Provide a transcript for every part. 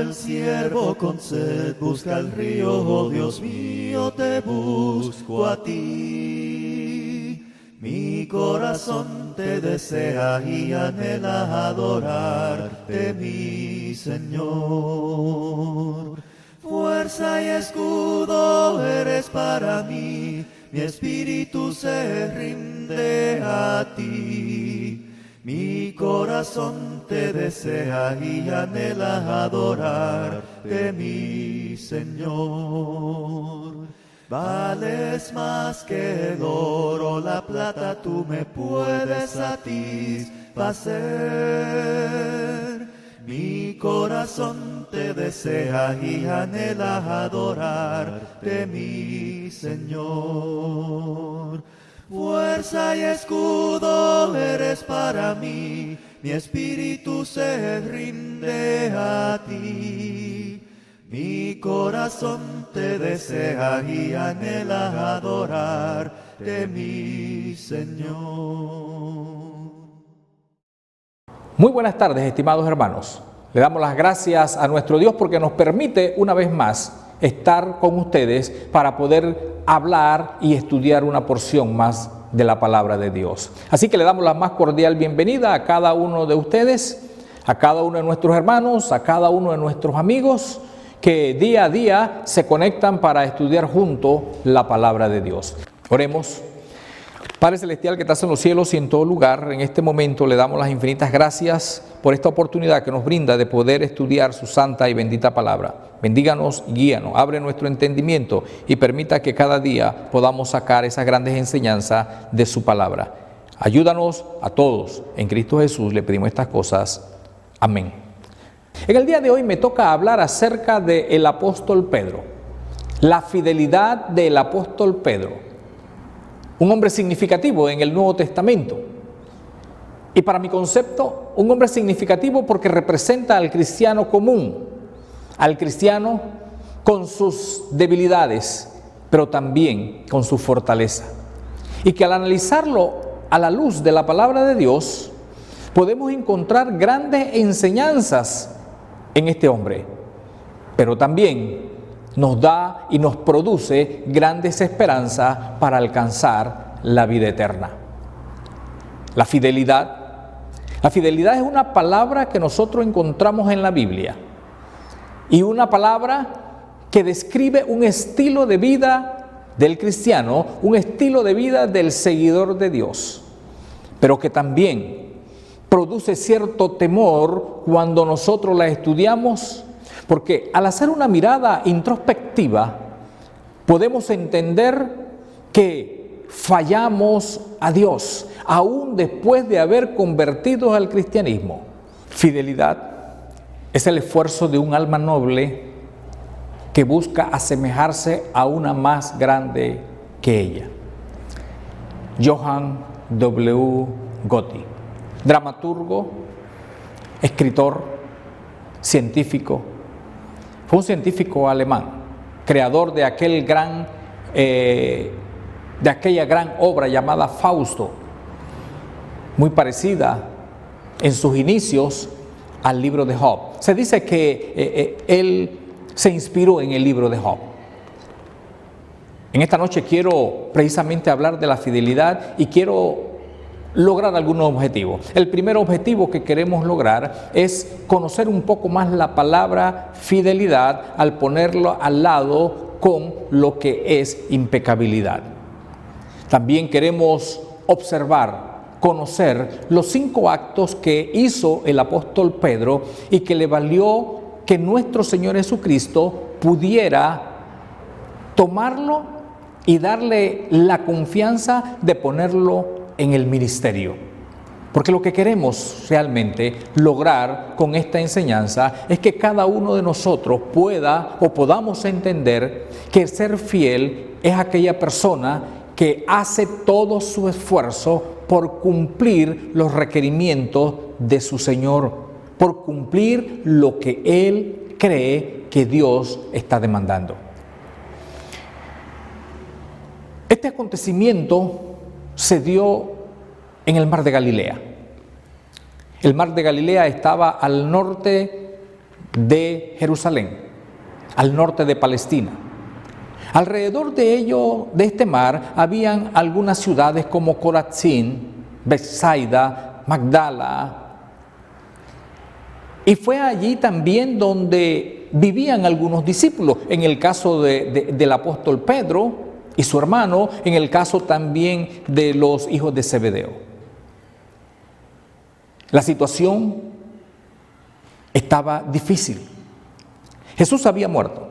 el siervo con sed busca el río, oh Dios mío, te busco a ti. Mi corazón te desea y anhela adorarte, mi Señor. Fuerza y escudo eres para mí, mi espíritu se rinde a ti. Mi corazón te desea y anhela adorarte, mi Señor. Vales más que el oro, la plata tú me puedes satisfacer. Mi corazón te desea y anhela adorarte, mi Señor. Fuerza y escudo eres para mí, mi espíritu se rinde a ti. Mi corazón te desea y anhela adorarte, mi Señor. Muy buenas tardes, estimados hermanos. Le damos las gracias a nuestro Dios porque nos permite una vez más estar con ustedes para poder hablar y estudiar una porción más de la palabra de Dios. Así que le damos la más cordial bienvenida a cada uno de ustedes, a cada uno de nuestros hermanos, a cada uno de nuestros amigos que día a día se conectan para estudiar junto la palabra de Dios. Oremos. Padre Celestial que estás en los cielos y en todo lugar, en este momento le damos las infinitas gracias por esta oportunidad que nos brinda de poder estudiar su santa y bendita palabra. Bendíganos y guíanos, abre nuestro entendimiento y permita que cada día podamos sacar esas grandes enseñanzas de su palabra. Ayúdanos a todos. En Cristo Jesús le pedimos estas cosas. Amén. En el día de hoy me toca hablar acerca del apóstol Pedro, la fidelidad del apóstol Pedro. Un hombre significativo en el Nuevo Testamento. Y para mi concepto, un hombre significativo porque representa al cristiano común, al cristiano con sus debilidades, pero también con su fortaleza. Y que al analizarlo a la luz de la palabra de Dios, podemos encontrar grandes enseñanzas en este hombre, pero también nos da y nos produce grandes esperanzas para alcanzar la vida eterna. La fidelidad es una palabra que nosotros encontramos en la Biblia y una palabra que describe un estilo de vida del cristiano, un estilo de vida del seguidor de Dios, pero que también produce cierto temor cuando nosotros la estudiamos. Porque al hacer una mirada introspectiva, podemos entender que fallamos a Dios, aún después de haber convertido al cristianismo. Fidelidad es el esfuerzo de un alma noble que busca asemejarse a una más grande que ella. Johann W. Gotti, dramaturgo, escritor, científico. Fue un científico alemán, creador de aquella gran obra llamada Fausto, muy parecida en sus inicios al libro de Job. Se dice que él se inspiró en el libro de Job. En esta noche quiero precisamente hablar de la fidelidad y quiero lograr algunos objetivos. El primer objetivo que queremos lograr es conocer un poco más la palabra fidelidad al ponerlo al lado con lo que es impecabilidad. También queremos observar, conocer los 5 actos que hizo el apóstol Pedro y que le valió que nuestro Señor Jesucristo pudiera tomarlo y darle la confianza de ponerlo en el ministerio. Porque lo que queremos realmente lograr con esta enseñanza es que cada uno de nosotros pueda o podamos entender que ser fiel es aquella persona que hace todo su esfuerzo por cumplir los requerimientos de su Señor, por cumplir lo que Él cree que Dios está demandando. Este acontecimiento se dio en el Mar de Galilea. El Mar de Galilea estaba al norte de Jerusalén, al norte de Palestina. Alrededor de ello, de este mar, habían algunas ciudades como Corazín, Betsaida, Magdala. Y fue allí también donde vivían algunos discípulos, en el caso del apóstol Pedro y su hermano, en el caso también de los hijos de Zebedeo. La situación estaba difícil. Jesús había muerto.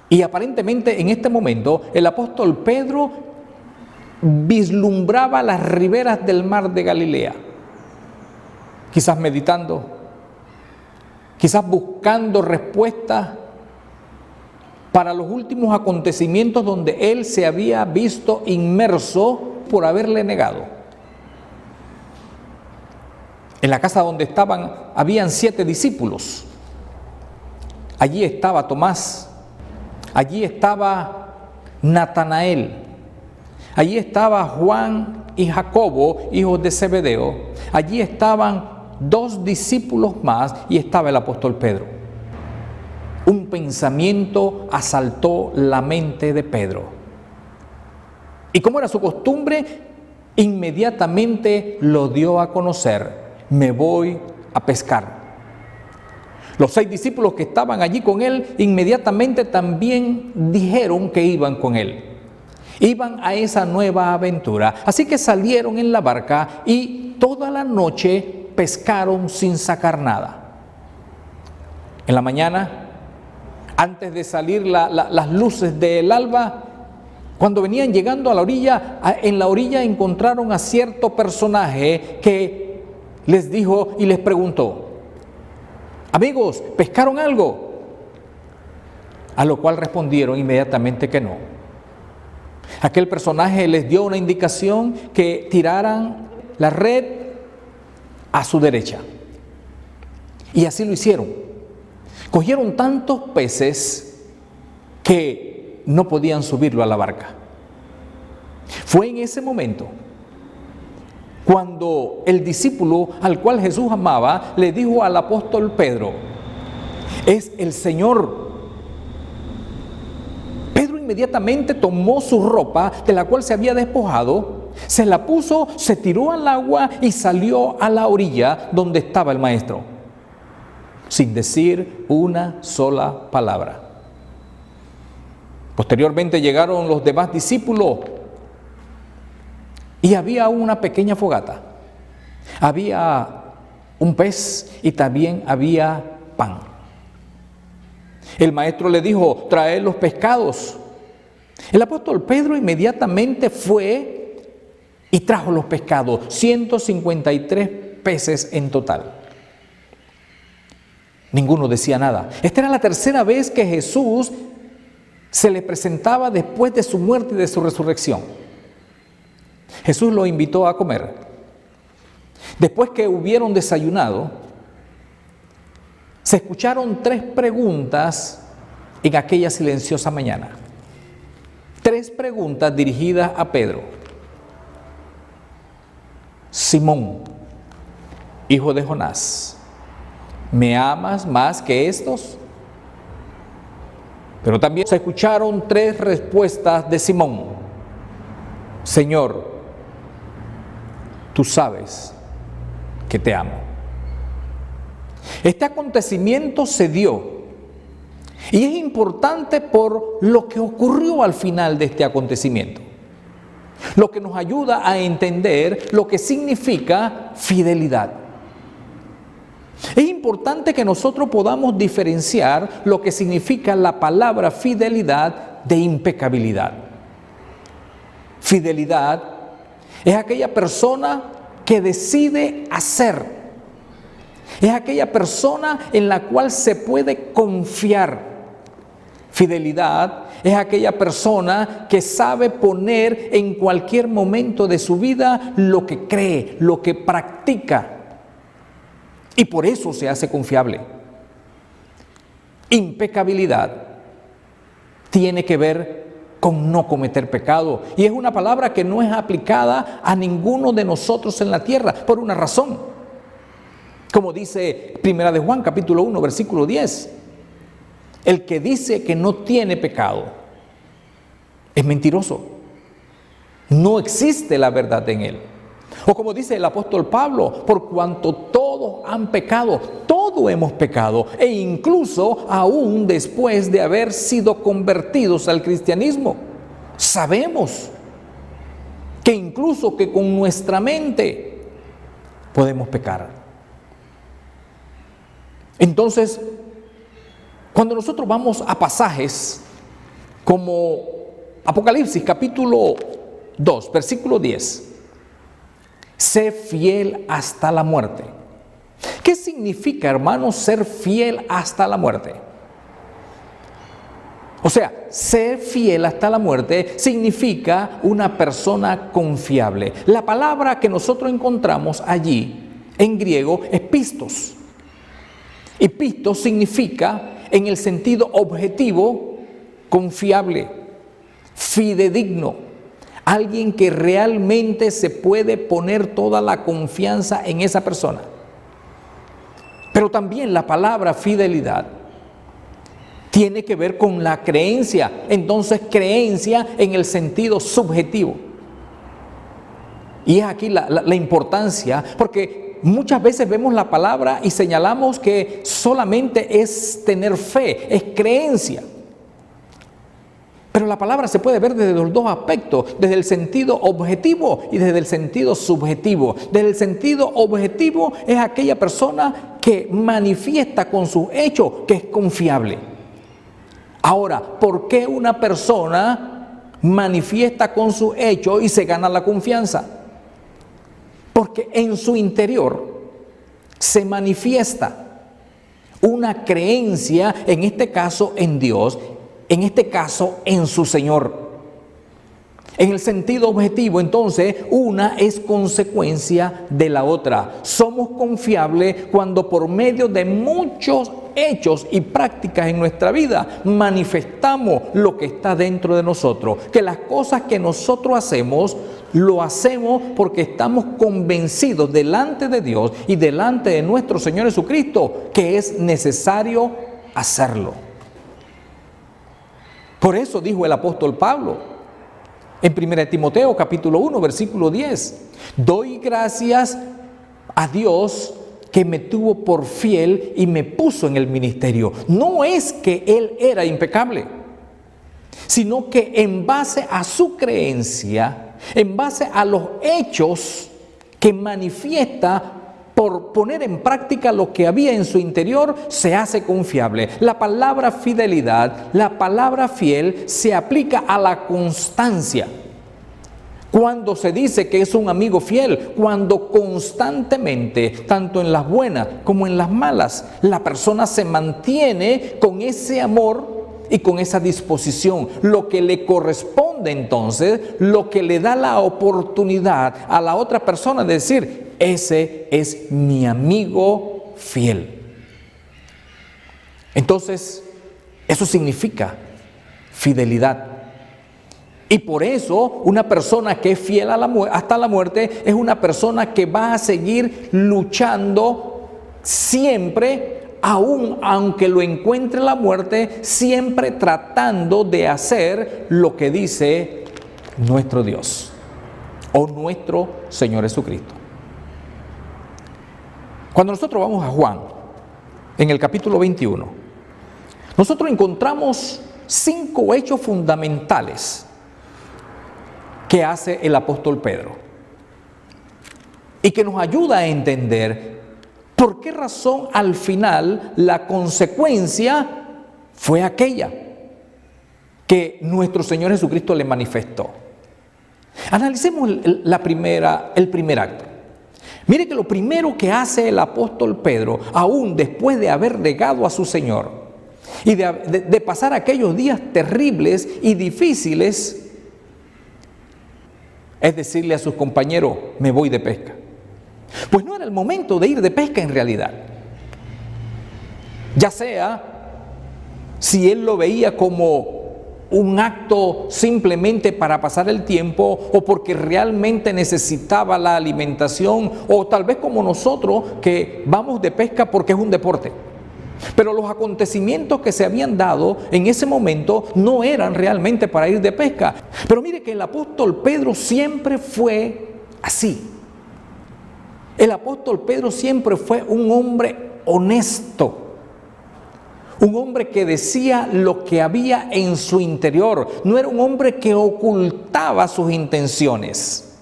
Y aparentemente en este momento el apóstol Pedro vislumbraba las riberas del mar de Galilea, quizás meditando, quizás buscando respuestas para los últimos acontecimientos donde él se había visto inmerso por haberle negado. En la casa donde estaban habían 7 discípulos. Allí estaba Tomás, allí estaba Natanael, allí estaba Juan y Jacobo, hijos de Zebedeo, allí estaban 2 discípulos más y estaba el apóstol Pedro. Un pensamiento asaltó la mente de Pedro. Y como era su costumbre, inmediatamente lo dio a conocer: me voy a pescar. Los 6 discípulos que estaban allí con él inmediatamente también dijeron que iban con él. Iban a esa nueva aventura. Así que salieron en la barca y toda la noche pescaron sin sacar nada. En la mañana, antes de salir las luces del alba, cuando venían llegando a la orilla, en la orilla encontraron a cierto personaje que les dijo y les preguntó: amigos, ¿pescaron algo? A lo cual respondieron inmediatamente que no. Aquel personaje les dio una indicación que tiraran la red a su derecha. Y así lo hicieron. Cogieron tantos peces que no podían subirlo a la barca. Fue en ese momento cuando el discípulo al cual Jesús amaba le dijo al apóstol Pedro: es el Señor. Pedro inmediatamente tomó su ropa de la cual se había despojado, se la puso, se tiró al agua y salió a la orilla donde estaba el maestro, sin decir una sola palabra. Posteriormente llegaron los demás discípulos y había una pequeña fogata. Había un pez y también había pan. El maestro le dijo: traed los pescados. El apóstol Pedro inmediatamente fue y trajo los pescados, 153 peces en total. Ninguno decía nada. Esta era la tercera vez que Jesús se le presentaba después de su muerte y de su resurrección. Jesús lo invitó a comer. Después que hubieron desayunado, se escucharon 3 preguntas en aquella silenciosa mañana. 3 preguntas dirigidas a Pedro. Simón, hijo de Jonás, ¿me amas más que estos? Pero también se escucharon 3 respuestas de Simón. Señor, tú sabes que te amo. Este acontecimiento se dio y es importante por lo que ocurrió al final de este acontecimiento, lo que nos ayuda a entender lo que significa fidelidad. Es importante que nosotros podamos diferenciar lo que significa la palabra fidelidad de impecabilidad. Fidelidad es aquella persona que decide hacer. Es aquella persona en la cual se puede confiar. Fidelidad es aquella persona que sabe poner en cualquier momento de su vida lo que cree, lo que practica. Y por eso se hace confiable. Impecabilidad tiene que ver con no cometer pecado. Y es una palabra que no es aplicada a ninguno de nosotros en la tierra, por una razón. Como dice Primera de Juan, capítulo 1, versículo 10. El que dice que no tiene pecado es mentiroso. No existe la verdad en él. O como dice el apóstol Pablo, por cuanto todos han pecado, todos hemos pecado, e incluso aún después de haber sido convertidos al cristianismo, sabemos que incluso que con nuestra mente podemos pecar. Entonces, cuando nosotros vamos a pasajes como Apocalipsis capítulo 2, versículo 10, sé fiel hasta la muerte. ¿Qué significa, hermanos, ser fiel hasta la muerte? O sea, ser fiel hasta la muerte significa una persona confiable. La palabra que nosotros encontramos allí en griego es pistos. Y pistos significa, en el sentido objetivo, confiable, fidedigno. Alguien que realmente se puede poner toda la confianza en esa persona. Pero también la palabra fidelidad tiene que ver con la creencia. Entonces, creencia en el sentido subjetivo. Y es aquí la importancia, porque muchas veces vemos la palabra y señalamos que solamente es tener fe, es creencia. Pero la palabra se puede ver desde los dos aspectos, desde el sentido objetivo y desde el sentido subjetivo. Desde el sentido objetivo es aquella persona que manifiesta con sus hechos que es confiable. Ahora, ¿por qué una persona manifiesta con sus hechos y se gana la confianza? Porque en su interior se manifiesta una creencia, en este caso en Dios, en este caso en su Señor. En el sentido objetivo, entonces, una es consecuencia de la otra. Somos confiables cuando por medio de muchos hechos y prácticas en nuestra vida manifestamos lo que está dentro de nosotros. Que las cosas que nosotros hacemos, lo hacemos porque estamos convencidos delante de Dios y delante de nuestro Señor Jesucristo que es necesario hacerlo. Por eso dijo el apóstol Pablo en 1 Timoteo capítulo 1 versículo 10, doy gracias a Dios que me tuvo por fiel y me puso en el ministerio. No es que él era impecable, sino que en base a su creencia, en base a los hechos que manifiesta por poner en práctica lo que había en su interior, se hace confiable. La palabra fidelidad, la palabra fiel, se aplica a la constancia. Cuando se dice que es un amigo fiel, cuando constantemente, tanto en las buenas como en las malas, la persona se mantiene con ese amor y con esa disposición, lo que le corresponde entonces, lo que le da la oportunidad a la otra persona de decir, ese es mi amigo fiel. Entonces, eso significa fidelidad. Y por eso, una persona que es fiel hasta la muerte es una persona que va a seguir luchando siempre, aun aunque lo encuentre la muerte, siempre tratando de hacer lo que dice nuestro Dios o nuestro Señor Jesucristo. Cuando nosotros vamos a Juan, en el capítulo 21, nosotros encontramos 5 hechos fundamentales que hace el apóstol Pedro y que nos ayuda a entender por qué razón al final la consecuencia fue aquella que nuestro Señor Jesucristo le manifestó. Analicemos el primer acto. Mire que lo primero que hace el apóstol Pedro, aún después de haber negado a su Señor y de pasar aquellos días terribles y difíciles, es decirle a sus compañeros, me voy de pesca. Pues no era el momento de ir de pesca en realidad. Ya sea si él lo veía como un acto simplemente para pasar el tiempo o porque realmente necesitaba la alimentación, o tal vez como nosotros que vamos de pesca porque es un deporte. Pero los acontecimientos que se habían dado en ese momento no eran realmente para ir de pesca. Pero mire que el apóstol Pedro siempre fue así. El apóstol Pedro siempre fue un hombre honesto. Un hombre que decía lo que había en su interior. No era un hombre que ocultaba sus intenciones.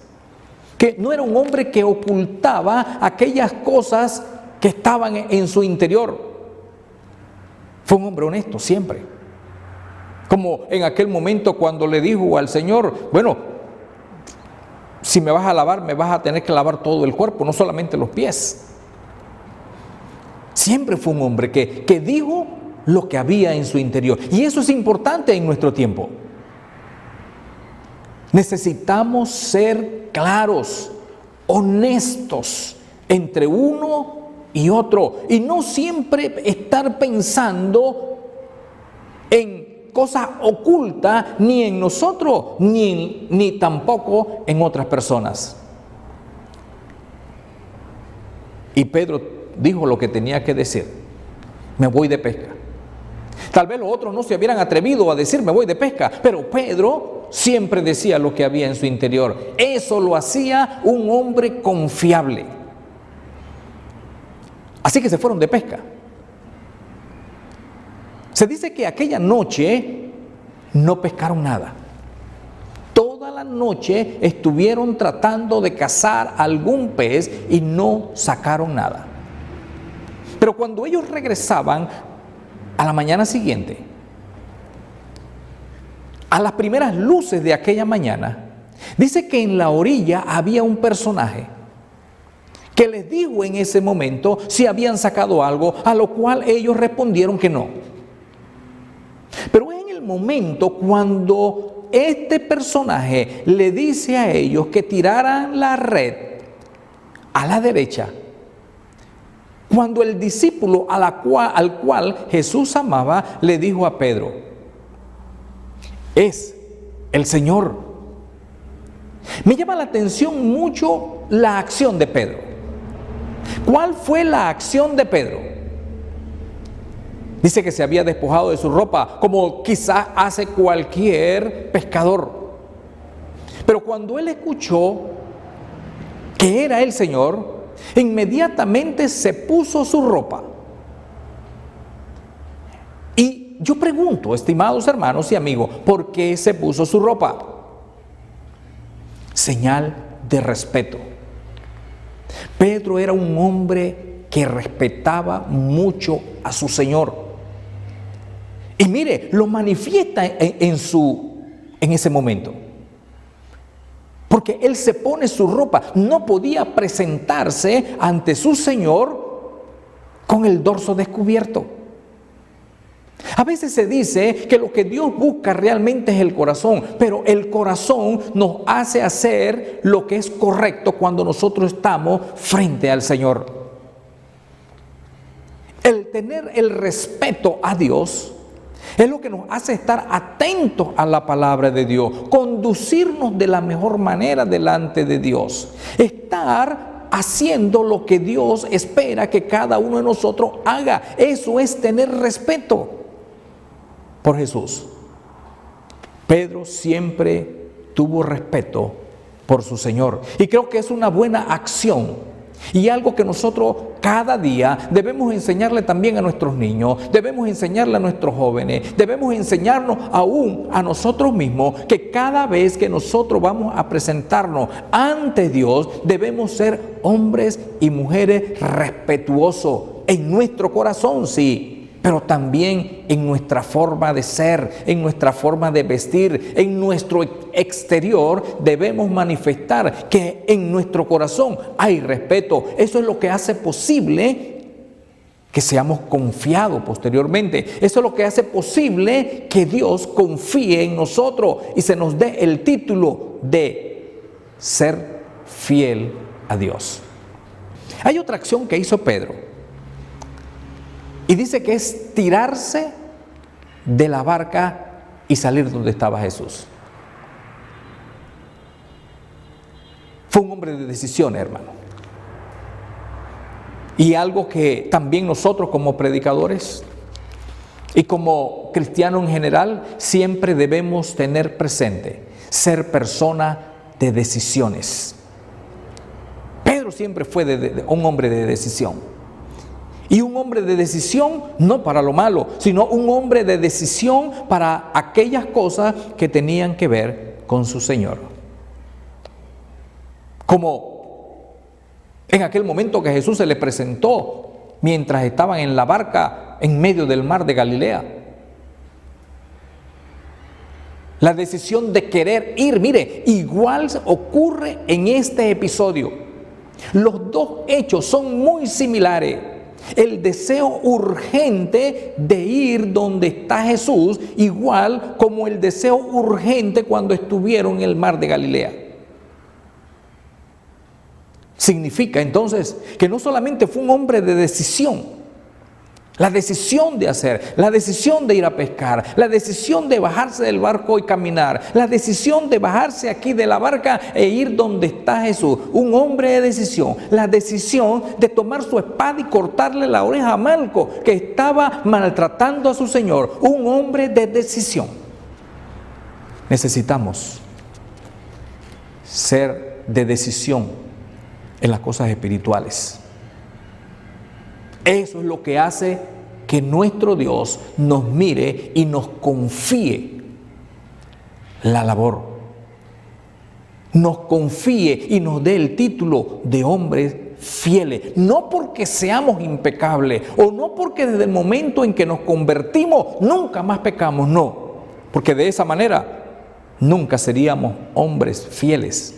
Que no era un hombre que ocultaba aquellas cosas que estaban en su interior. Fue un hombre honesto siempre. Como en aquel momento cuando le dijo al Señor, bueno, si me vas a lavar, me vas a tener que lavar todo el cuerpo, no solamente los pies. Siempre fue un hombre que dijo lo que había en su interior. Y eso es importante en nuestro tiempo. Necesitamos ser claros, honestos entre uno y otro, y no siempre estar pensando en cosas ocultas, ni en nosotros, ni tampoco en otras personas. Y Pedro dijo lo que tenía que decir: me voy de pesca. Tal vez los otros no se hubieran atrevido a decir me voy de pesca, pero Pedro siempre decía lo que había en su interior. Eso lo hacía un hombre confiable. Así que se fueron de pesca. Se dice que aquella noche no pescaron nada. Toda la noche estuvieron tratando de cazar algún pez y no sacaron nada. Pero cuando ellos regresaban a la mañana siguiente, a las primeras luces de aquella mañana, dice que en la orilla había un personaje que les dijo en ese momento si habían sacado algo, a lo cual ellos respondieron que no. Pero en el momento cuando este personaje le dice a ellos que tiraran la red a la derecha, cuando el discípulo al cual Jesús amaba le dijo a Pedro: es el Señor. Me llama la atención mucho la acción de Pedro. ¿Cuál fue la acción de Pedro? Dice que se había despojado de su ropa, como quizás hace cualquier pescador. Pero cuando él escuchó que era el Señor, inmediatamente se puso su ropa. Y yo pregunto, estimados hermanos y amigos, ¿por qué se puso su ropa? Señal de respeto. Pedro era un hombre que respetaba mucho a su Señor. Y mire, lo manifiesta en ese momento. Porque él se pone su ropa. No podía presentarse ante su Señor con el dorso descubierto. A veces se dice que lo que Dios busca realmente es el corazón, pero el corazón nos hace hacer lo que es correcto cuando nosotros estamos frente al Señor. El tener el respeto a Dios es lo que nos hace estar atentos a la palabra de Dios, conducirnos de la mejor manera delante de Dios, estar haciendo lo que Dios espera que cada uno de nosotros haga. Eso es tener respeto por Jesús. Pedro siempre tuvo respeto por su Señor, y creo que es una buena acción y algo que nosotros cada día debemos enseñarle también a nuestros niños, debemos enseñarle a nuestros jóvenes, debemos enseñarnos aún a nosotros mismos, que cada vez que nosotros vamos a presentarnos ante Dios, debemos ser hombres y mujeres respetuosos en nuestro corazón, sí, pero también en nuestra forma de ser, en nuestra forma de vestir, en nuestro exterior debemos manifestar que en nuestro corazón hay respeto. Eso es lo que hace posible que seamos confiados posteriormente. Eso es lo que hace posible que Dios confíe en nosotros y se nos dé el título de ser fiel a Dios. Hay otra acción que hizo Pedro. Y dice que es tirarse de la barca y salir donde estaba Jesús. Fue un hombre de decisiones, hermano. Y algo que también nosotros como predicadores y como cristianos en general siempre debemos tener presente: ser persona de decisiones. Pedro siempre fue un hombre de decisión. Y un hombre de decisión no para lo malo, sino un hombre de decisión para aquellas cosas que tenían que ver con su Señor. Como en aquel momento que Jesús se le presentó mientras estaban en la barca en medio del mar de Galilea. La decisión de querer ir, mire, igual ocurre en este episodio. Los dos hechos son muy similares. El deseo urgente de ir donde está Jesús, igual como el deseo urgente cuando estuvieron en el mar de Galilea. Significa entonces que no solamente fue un hombre de decisión, la decisión de hacer, la decisión de ir a pescar, la decisión de bajarse del barco y caminar, la decisión de bajarse aquí de la barca e ir donde está Jesús. Un hombre de decisión, la decisión de tomar su espada y cortarle la oreja a Malco, que estaba maltratando a su Señor. Un hombre de decisión. Necesitamos ser de decisión en las cosas espirituales. Eso es lo que hace que nuestro Dios nos mire y nos confíe la labor. Nos confíe y nos dé el título de hombres fieles. No porque seamos impecables o no porque desde el momento en que nos convertimos nunca más pecamos, no. Porque de esa manera nunca seríamos hombres fieles.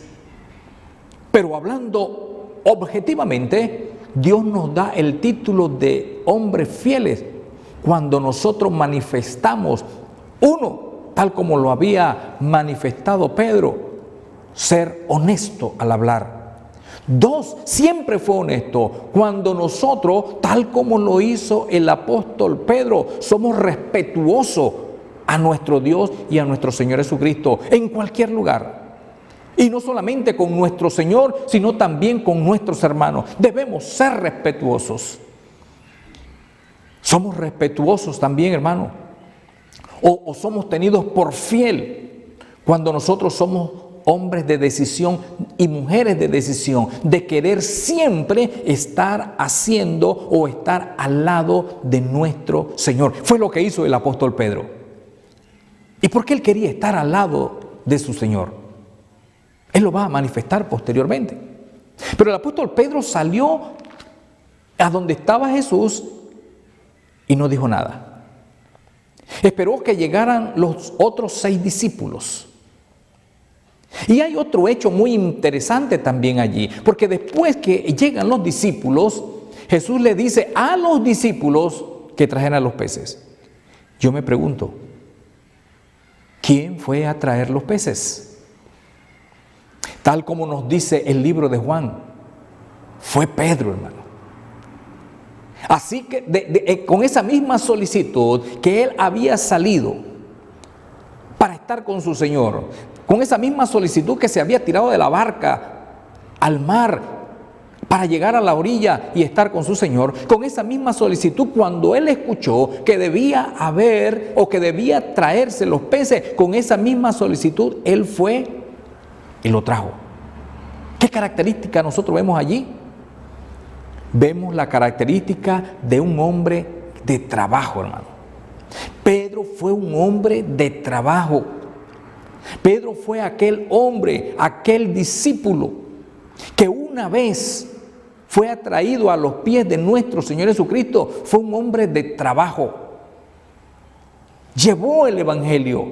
Pero hablando objetivamente, Dios nos da el título de hombres fieles cuando nosotros manifestamos, uno, tal como lo había manifestado Pedro, ser honesto al hablar. Dos, siempre fue honesto cuando nosotros, tal como lo hizo el apóstol Pedro, somos respetuosos a nuestro Dios y a nuestro Señor Jesucristo en cualquier lugar. Y no solamente con nuestro Señor, sino también con nuestros hermanos. Debemos ser respetuosos. Somos respetuosos también, hermano. O somos tenidos por fiel cuando nosotros somos hombres de decisión y mujeres de decisión, de querer siempre estar haciendo o estar al lado de nuestro Señor. Fue lo que hizo el apóstol Pedro. ¿Y por qué él quería estar al lado de su Señor? Él lo va a manifestar posteriormente. Pero el apóstol Pedro salió a donde estaba Jesús y no dijo nada. Esperó que llegaran los otros 6 discípulos. Y hay otro hecho muy interesante también allí, porque después que llegan los discípulos, Jesús le dice a los discípulos que trajeran los peces. Yo me pregunto, ¿quién fue a traer los peces? Tal como nos dice el libro de Juan, fue Pedro, hermano. Así que con esa misma solicitud que él había salido para estar con su Señor, con esa misma solicitud que se había tirado de la barca al mar para llegar a la orilla y estar con su Señor, con esa misma solicitud, cuando él escuchó que debía haber o que debía traerse los peces, con esa misma solicitud él fue y lo trajo. ¿Qué característica nosotros vemos allí? Vemos la característica de un hombre de trabajo, hermano. Pedro fue un hombre de trabajo. Pedro fue aquel hombre, aquel discípulo que una vez fue atraído a los pies de nuestro Señor Jesucristo. Fue un hombre de trabajo. Llevó el evangelio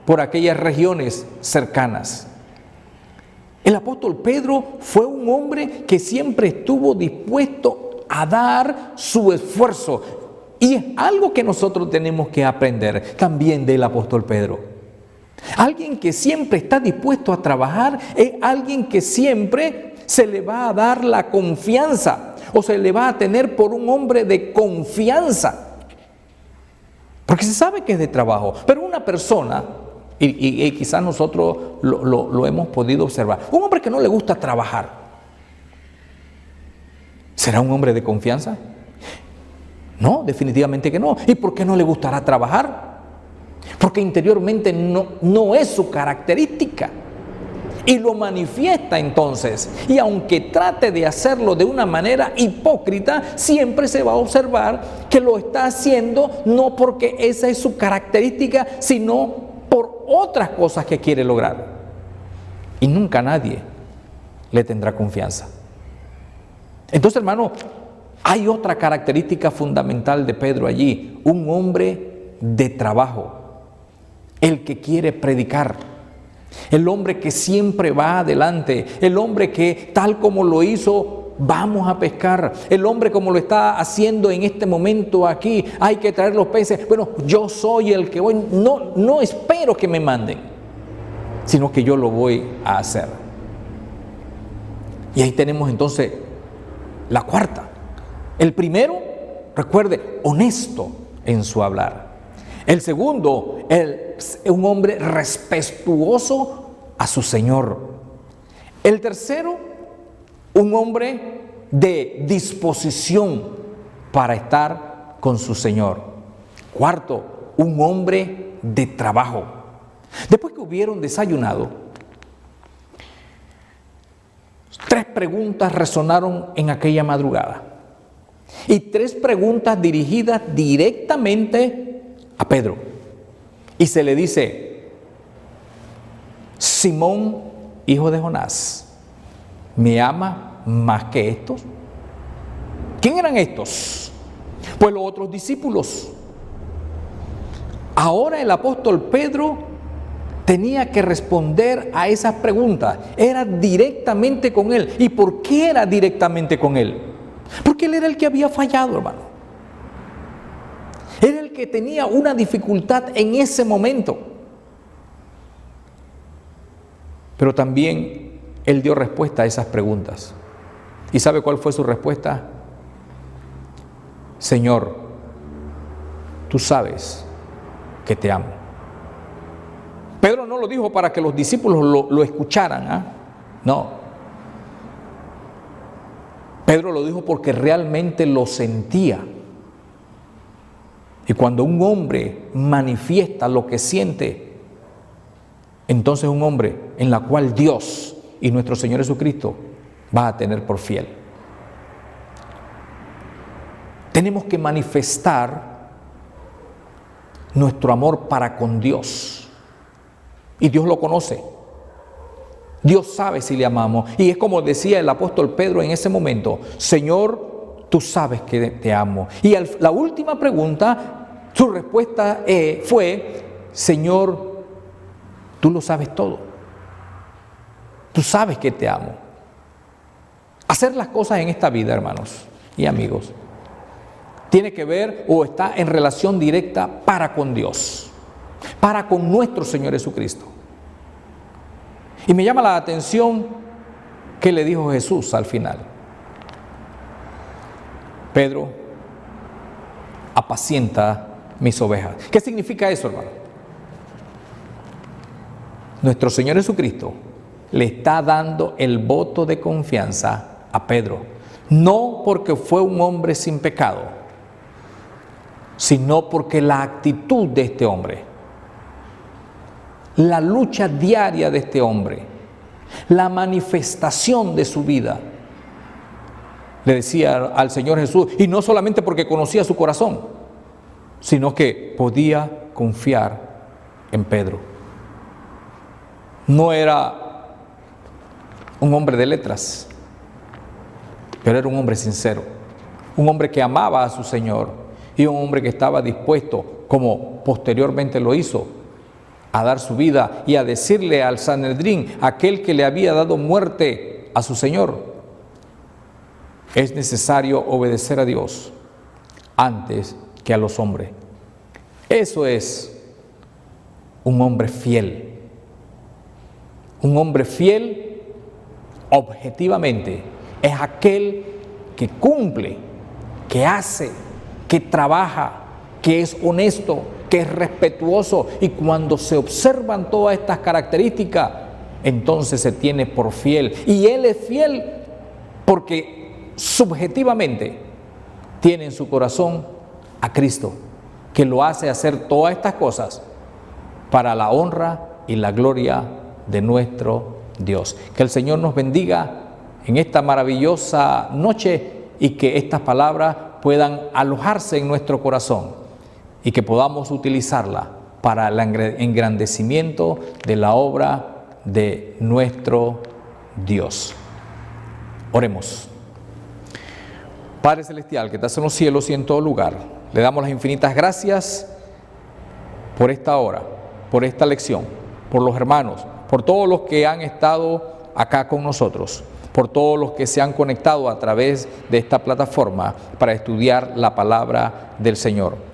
por aquellas regiones cercanas. El apóstol Pedro fue un hombre que siempre estuvo dispuesto a dar su esfuerzo. Y es algo que nosotros tenemos que aprender también del apóstol Pedro. Alguien que siempre está dispuesto a trabajar es alguien que siempre se le va a dar la confianza o se le va a tener por un hombre de confianza. Porque se sabe que es de trabajo. Pero una persona, y quizás nosotros lo hemos podido observar, un hombre que no le gusta trabajar, ¿será un hombre de confianza? No, definitivamente que no. ¿Y por qué no le gustará trabajar? Porque interiormente no es su característica. Y lo manifiesta entonces. Y aunque trate de hacerlo de una manera hipócrita, siempre se va a observar que lo está haciendo no porque esa es su característica, sino por otras cosas que quiere lograr. Y nunca nadie le tendrá confianza. Entonces, hermano, hay otra característica fundamental de Pedro allí: un hombre de trabajo, el que quiere predicar, el hombre que siempre va adelante, el hombre que tal como lo hizo, vamos a pescar, el hombre como lo está haciendo en este momento aquí, hay que traer los peces, bueno, yo soy el que voy, no espero que me manden, sino que yo lo voy a hacer. Y ahí tenemos entonces la cuarta. El primero, recuerde, honesto en su hablar. El segundo, un hombre respetuoso a su Señor. El tercero, un hombre de disposición para estar con su Señor. Cuarto, un hombre de trabajo. Después que hubieron desayunado, 3 preguntas resonaron en aquella madrugada. Y 3 preguntas dirigidas directamente a Pedro. Y se le dice: Simón, hijo de Jonás, ¿me ama más que estos? ¿Quién eran estos? Pues los otros discípulos. Ahora el apóstol Pedro tenía que responder a esas preguntas. Era directamente con él. ¿Y por qué era directamente con él? Porque él era el que había fallado, hermano. Era el que tenía una dificultad en ese momento. Pero también él dio respuesta a esas preguntas. ¿Y sabe cuál fue su respuesta? Señor, tú sabes que te amo. Pedro no lo dijo para que los discípulos lo escucharan, ¿eh? No. Pedro lo dijo porque realmente lo sentía. Y cuando un hombre manifiesta lo que siente, entonces un hombre en la cual Dios y nuestro Señor Jesucristo va a tener por fiel. Tenemos que manifestar nuestro amor para con Dios. Y Dios lo conoce. Dios sabe si le amamos. Y es como decía el apóstol Pedro en ese momento: Señor, tú sabes que te amo. Y la última pregunta, su respuesta fue: Señor, tú lo sabes todo. Tú sabes que te amo. Hacer las cosas en esta vida, hermanos y amigos, tiene que ver o está en relación directa para con Dios, para con nuestro Señor Jesucristo. Y me llama la atención que le dijo Jesús al final: Pedro, apacienta mis ovejas. ¿Qué significa eso, hermano? Nuestro Señor Jesucristo le está dando el voto de confianza a Pedro, no porque fue un hombre sin pecado, sino porque la actitud de este hombre, la lucha diaria de este hombre, la manifestación de su vida, le decía al Señor Jesús, y no solamente porque conocía su corazón, sino que podía confiar en Pedro. No era un hombre de letras, pero era un hombre sincero, un hombre que amaba a su Señor y un hombre que estaba dispuesto, como posteriormente lo hizo, a dar su vida y a decirle al Sanedrín, aquel que le había dado muerte a su Señor: es necesario obedecer a Dios antes que a los hombres. Eso es un hombre fiel. Un hombre fiel, objetivamente, es aquel que cumple, que hace, que trabaja, que es honesto, que es respetuoso. Y cuando se observan todas estas características, entonces se tiene por fiel. Y Él es fiel porque subjetivamente tiene en su corazón a Cristo, que lo hace hacer todas estas cosas para la honra y la gloria de nuestro Dios. Que el Señor nos bendiga en esta maravillosa noche y que estas palabras puedan alojarse en nuestro corazón y que podamos utilizarla para el engrandecimiento de la obra de nuestro Dios. Oremos. Padre Celestial, que estás en los cielos y en todo lugar, le damos las infinitas gracias por esta hora, por esta lección, por los hermanos, por todos los que han estado acá con nosotros, por todos los que se han conectado a través de esta plataforma para estudiar la palabra del Señor.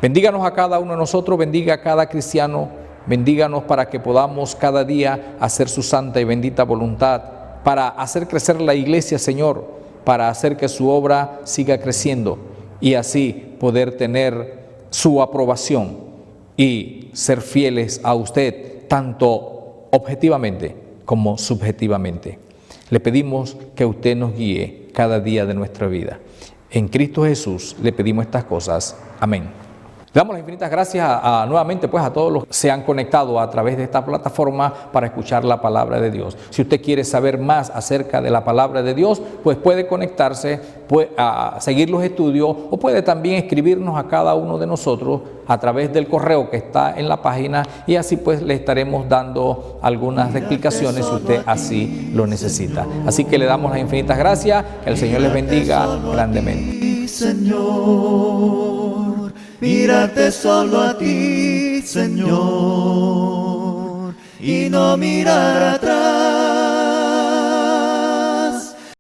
Bendíganos a cada uno de nosotros, bendiga a cada cristiano, bendíganos para que podamos cada día hacer su santa y bendita voluntad, para hacer crecer la iglesia, Señor, para hacer que su obra siga creciendo y así poder tener su aprobación y ser fieles a usted, tanto objetivamente como subjetivamente. Le pedimos que usted nos guíe cada día de nuestra vida. En Cristo Jesús le pedimos estas cosas. Amén. Le damos las infinitas gracias nuevamente pues a todos los que se han conectado a través de esta plataforma para escuchar la palabra de Dios. Si usted quiere saber más acerca de la palabra de Dios, pues puede conectarse, a seguir los estudios o puede también escribirnos a cada uno de nosotros a través del correo que está en la página y así pues le estaremos dando algunas explicaciones si usted así lo necesita. Así que le damos las infinitas gracias, que el Señor les bendiga grandemente. Señor, mírate solo a ti, Señor, y no mirar atrás.